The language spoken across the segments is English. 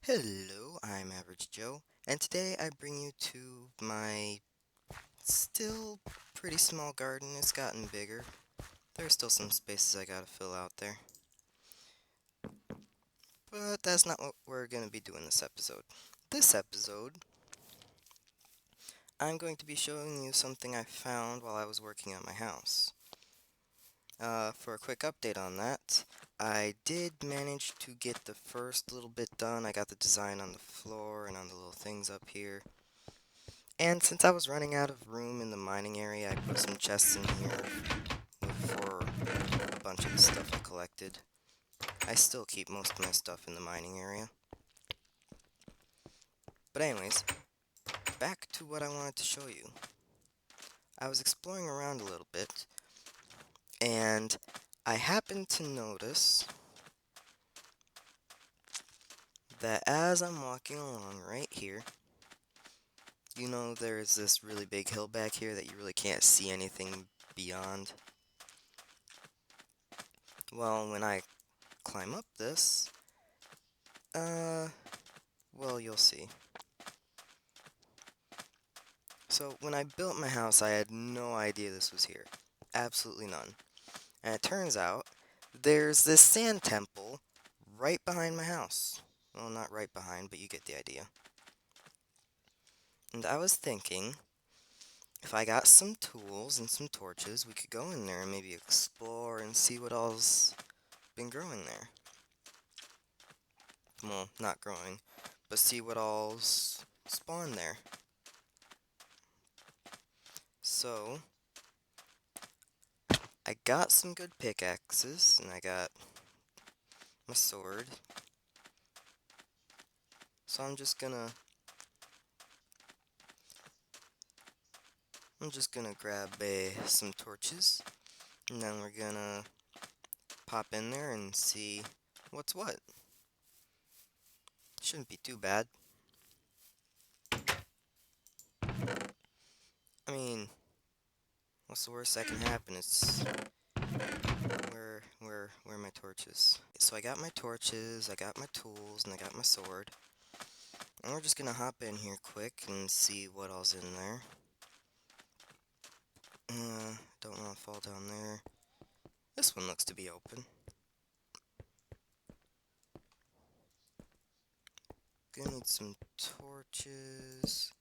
Hello, I'm Average Joe, and today I bring you to my still pretty small garden. It's gotten bigger. There's still some spaces I gotta fill out there. But that's not what we're gonna be doing this episode. This episode, I'm going to be showing you something I found while I was working on my house. For a quick update on that, I did manage to get the first little bit done. I got the design on the floor and on the little things up here. And since I was running out of room in the mining area, I put some chests in here for a bunch of the stuff I collected. I still keep most of my stuff in the mining area. But anyways, back to what I wanted to show you. I was exploring around a little bit, and I happened to notice that as I'm walking along right here, there's this really big hill back here that you really can't see anything beyond. Well, when I climb up this, uh, well, you'll see. So, when I built my house, I had no idea this was here. Absolutely none. And it turns out, there's this sand temple right behind my house. Well, not right behind, but you get the idea. And I was thinking, if I got some tools and some torches, we could go in there and maybe explore and see what all's been growing there. Well, not growing, but see what all's spawned there. So, I got some good pickaxes, and I got my sword. So I'm just gonna grab some torches, and then we're gonna pop in there and see what's what. Shouldn't be too bad. I mean, what's the worst that can happen? It's where are my torches? So I got my torches, I got my tools, and I got my sword. And we're just gonna hop in here quick and see what all's in there. Don't want to fall down there. This one looks to be open. Gonna need some torches.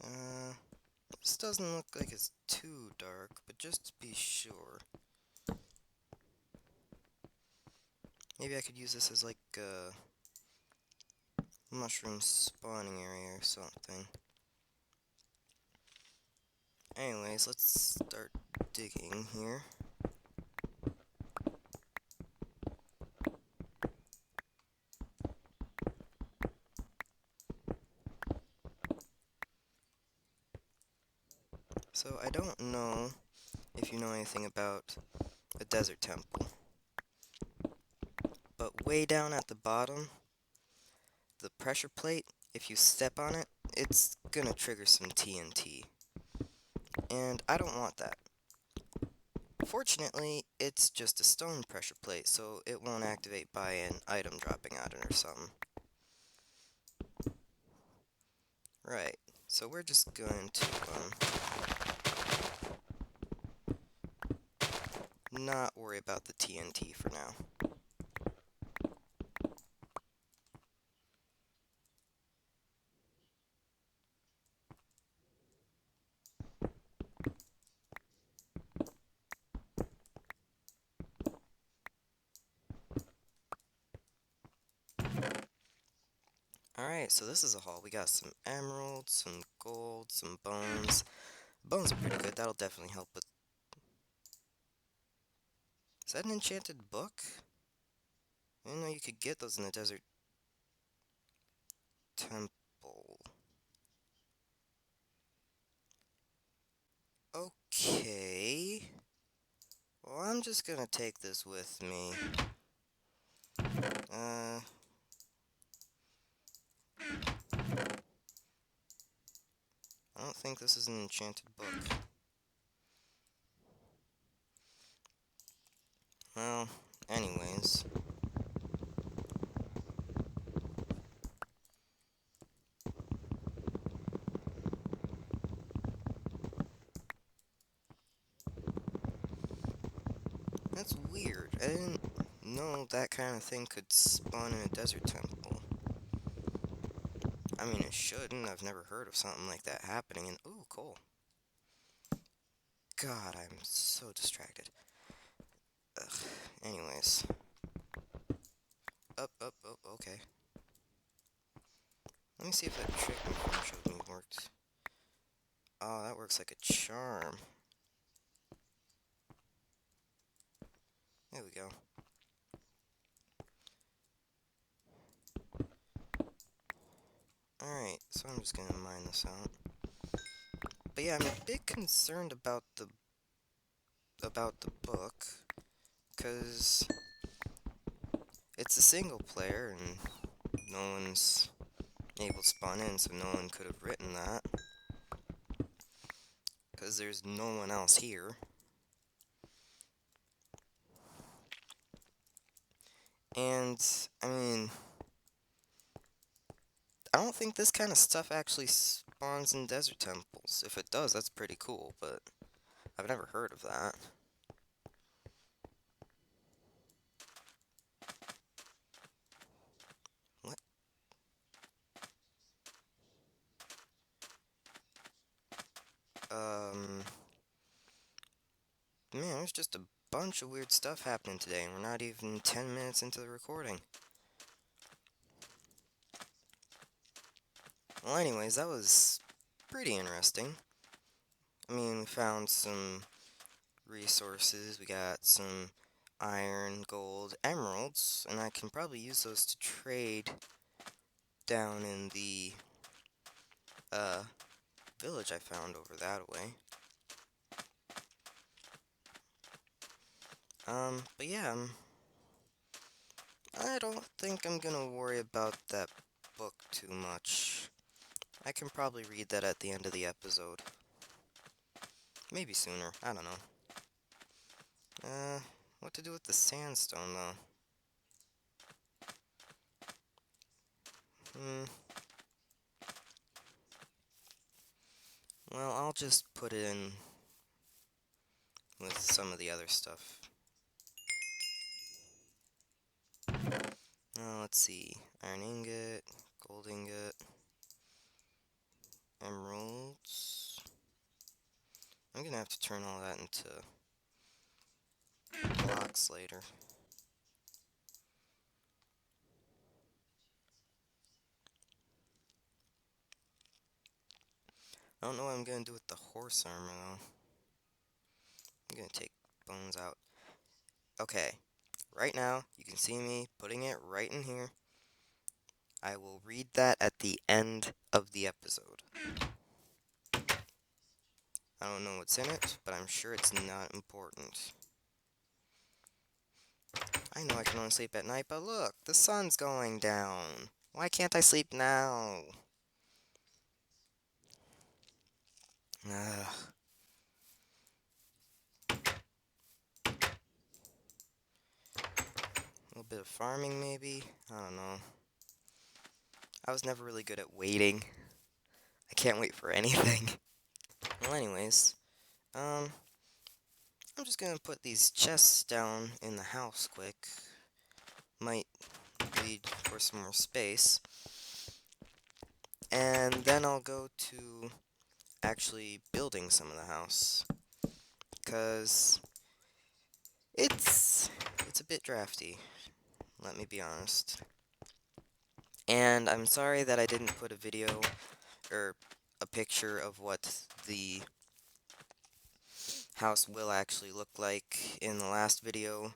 Uh, this doesn't look like it's too dark, but just to be sure. Maybe I could use this as like a mushroom spawning area or something. Anyways, let's start digging here. So I don't know if you know anything about a desert temple, but way down at the bottom, the pressure plate, if you step on it, it's gonna trigger some TNT. And I don't want that. Fortunately, it's just a stone pressure plate, so it won't activate by an item dropping out it or something. Right, so we're just going to, not worry about the TNT for now. Alright, so this is a haul. We got some emeralds, some gold, some bones. Bones are pretty good, that'll definitely help with... Is that an enchanted book? I didn't know you could get those in the desert temple. Okay. Well, I'm just gonna take this with me. Uh... I don't think this is an enchanted book. Well, anyways. weird. I didn't know that kind of thing could spawn in a desert temple. I mean, it shouldn't. I've never heard of something like that happening. And ooh, coal. God, I'm so distracted. Ugh. Anyways. Up, okay. Let me see if that trick my friend showed me worked. Oh, that works like a charm. There we go. Alright, so I'm just gonna mine this out. But yeah, I'm a bit concerned about the book, because it's a single player and no one's able to spawn in, so no one could have written that, because there's no one else here. And, I mean, I don't think this kind of stuff actually spawns in desert temples. If it does, that's pretty cool, but I've never heard of that. What? Man, there's just a bunch of weird stuff happening today, and we're not even 10 minutes into the recording. Well, anyways, that was pretty interesting. I mean, we found some resources. We got some iron, gold, emeralds, and I can probably use those to trade down in the uh, village I found over that way. But yeah, I don't think I'm gonna worry about that book too much. I can probably read that at the end of the episode. Maybe sooner, I don't know. What to do with the sandstone, though? Well, I'll just put it in with some of the other stuff. Now, let's see. Iron ingot, gold ingot, emeralds. I'm gonna have to turn all that into blocks later. I don't know what I'm gonna do with the horse armor, though. I'm gonna take bones out. Okay, right now, you can see me putting it right in here. I will read that at the end of the episode. I don't know what's in it, but I'm sure it's not important. I know I can only sleep at night, but look, the sun's going down. Why can't I sleep now? Ugh. A little bit of farming, maybe? I don't know. I was never really good at waiting. I can't wait for anything. Well, anyways, I'm just gonna put these chests down in the house quick. Might need for some more space. And then I'll go to actually building some of the house. Because it's a bit drafty, let me be honest. And I'm sorry that I didn't put a video or a picture of what the house will actually look like in the last video,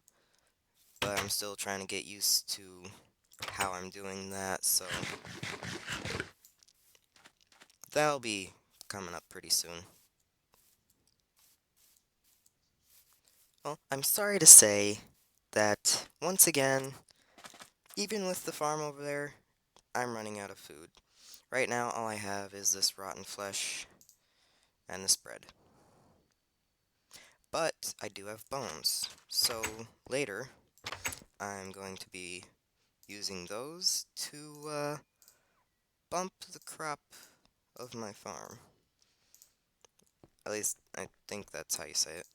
but I'm still trying to get used to how I'm doing that, so that'll be coming up pretty soon. Well, I'm sorry to say that, once again, even with the farm over there, I'm running out of food. Right now, all I have is this rotten flesh and this bread. But I do have bones, so later I'm going to be using those to bump the crop of my farm. At least, I think that's how you say it.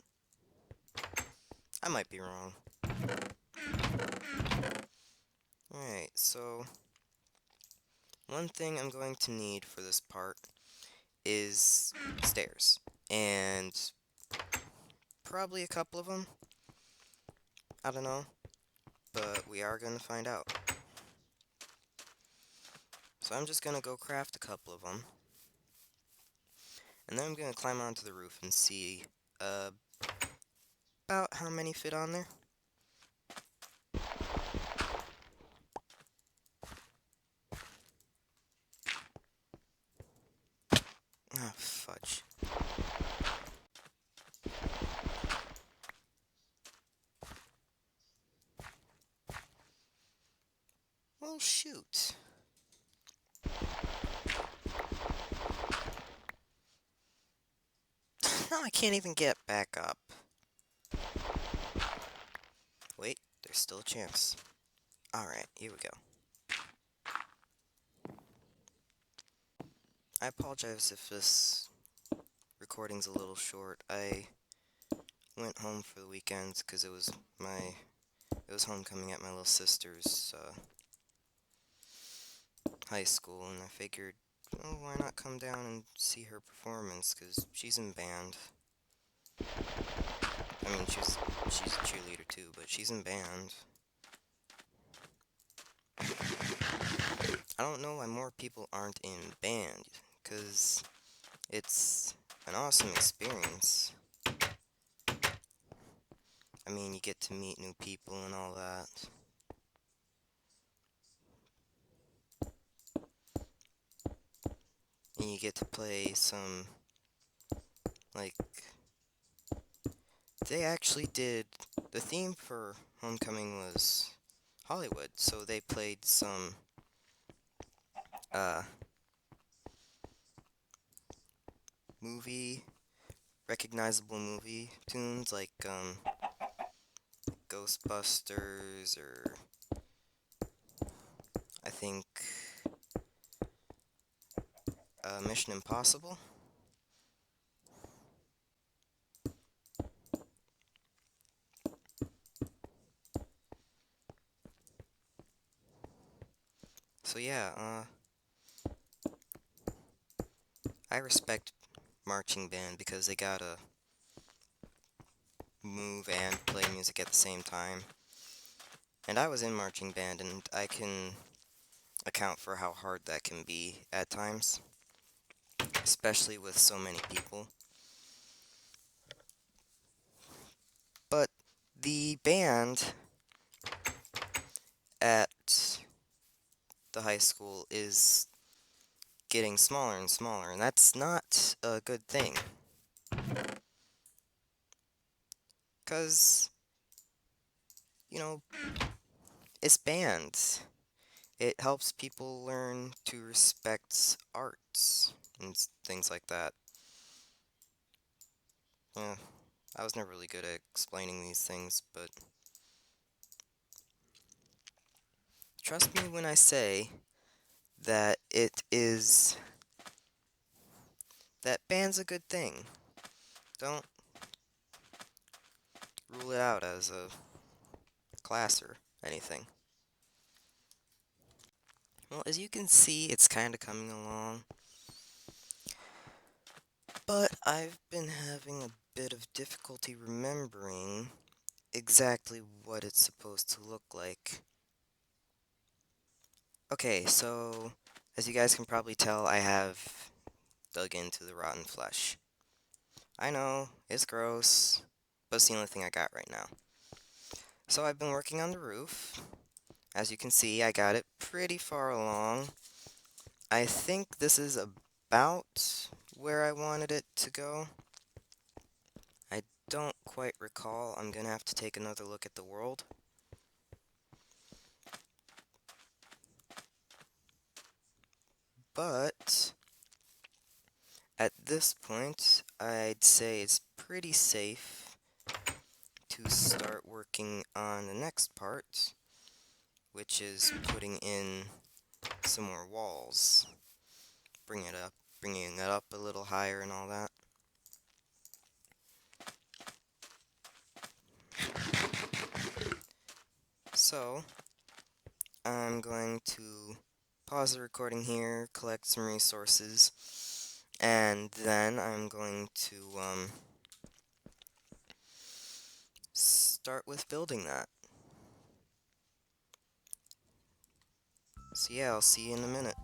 I might be wrong. Alright, so one thing I'm going to need for this part is stairs. And probably a couple of them. I don't know. But we are going to find out. So I'm just going to go craft a couple of them. And then I'm going to climb onto the roof and see about how many fit on there. Ah, fudge. Well, shoot. Now I can't even get back up. Wait, there's still a chance. Alright, here we go. I apologize if this recording's a little short. I went home for the weekends because it was homecoming at my little sister's high school, and I figured, oh, why not come down and see her performance, because she's in band. I mean, she's a cheerleader too, but she's in band. I don't know why more people aren't in band, because it's an awesome experience. I mean, you get to meet new people and all that. And you get to play some, like, they actually did, the theme for Homecoming was Hollywood, so they played some, recognizable movie tunes, like, Ghostbusters, or, I think, Mission Impossible. So yeah, I respect marching band because they gotta move and play music at the same time. And I was in marching band, and I can account for how hard that can be at times, especially with so many people. But the band at the high school is getting smaller and smaller, and that's not a good thing. Because, you know, it's bands. It helps people learn to respect arts and things like that. Yeah, I was never really good at explaining these things, but trust me when I say that that band's a good thing. Don't rule it out as a class or anything. Well, as you can see, it's kind of coming along. But I've been having a bit of difficulty remembering exactly what it's supposed to look like. Okay, so as you guys can probably tell, I have dug into the rotten flesh. I know, it's gross, but it's the only thing I got right now. So I've been working on the roof. As you can see, I got it pretty far along. I think this is about where I wanted it to go. I don't quite recall. I'm gonna have to take another look at the world. But at this point, I'd say it's pretty safe to start working on the next part, which is putting in some more walls. Bringing it up a little higher and all that. So, I'm going to pause the recording here, collect some resources, and then I'm going to start with building that. So yeah, I'll see you in a minute.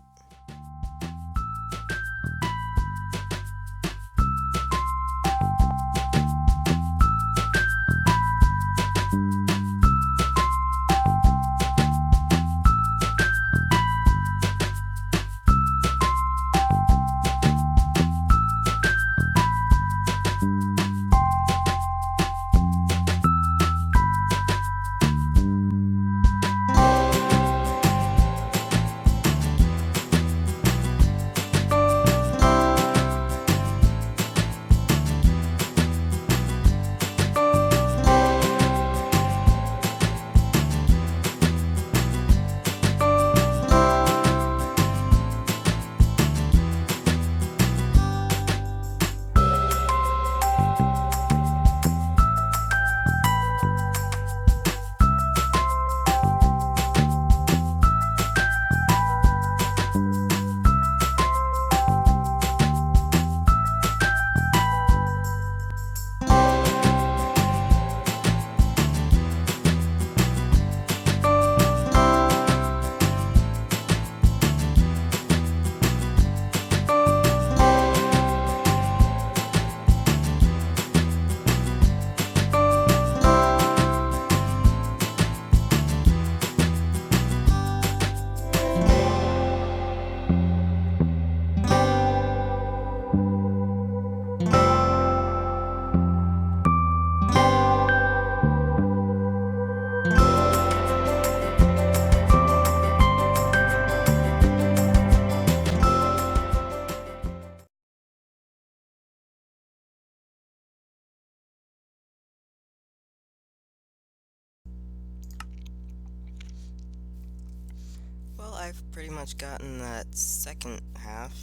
Well, I've pretty much gotten that second half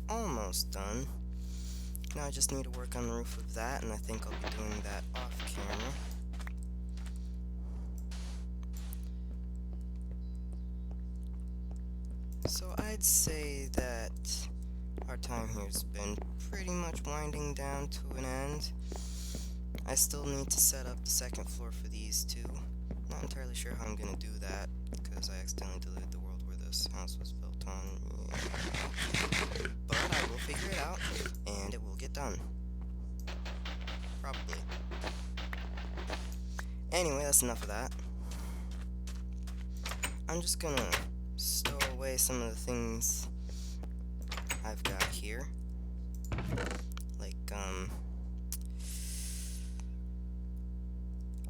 almost done. Now I just need to work on the roof of that, and I think I'll be doing that off camera. So I'd say that our time here's been pretty much winding down to an end. I still need to set up the second floor for these two. Not entirely sure how I'm gonna do that, because I accidentally deleted the world where this house was built on. Yeah. But I will figure it out, and it will get done. Probably. Anyway, that's enough of that. I'm just gonna stow away some of the things I've got here. Like,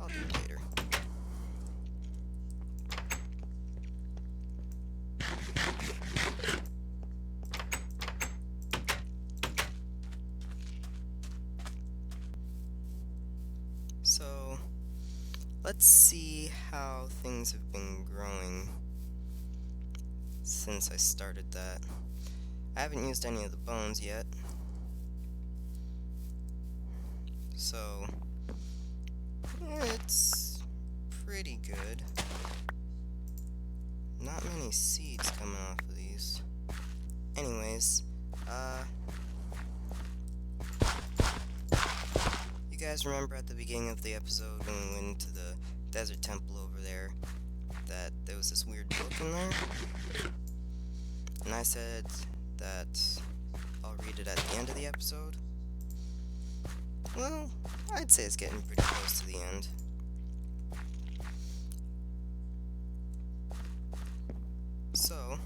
I'll do it later. So, let's see how things have been growing since I started that. I haven't used any of the bones yet. So, it's pretty good. Not many seeds coming off of these. Anyways, you guys remember at the beginning of the episode when we went to the desert temple over there, that there was this weird book in there? And I said that I'll read it at the end of the episode? Well, I'd say it's getting pretty close to the end. So,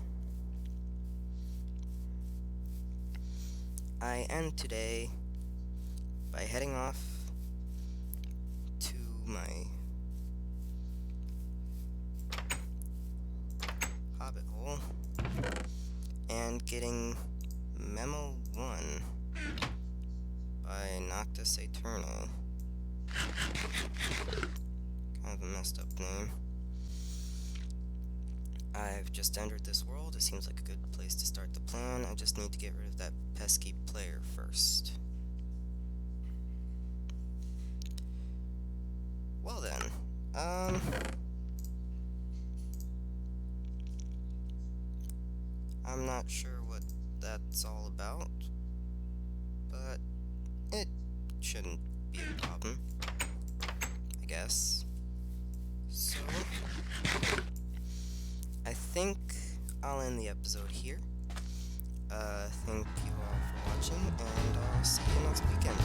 I end today by heading off to my hobbit hole and getting Memo 1 by Noctis Aeterno. Kind of a messed up name. I've just entered this world. It seems like a good place to start the plan. I just need to get rid of that pesky player first. Well then, I'm not sure what that's all about, but it shouldn't be a problem, I guess. So, I think I'll end the episode here. Thank you all for watching, and I'll see you next weekend.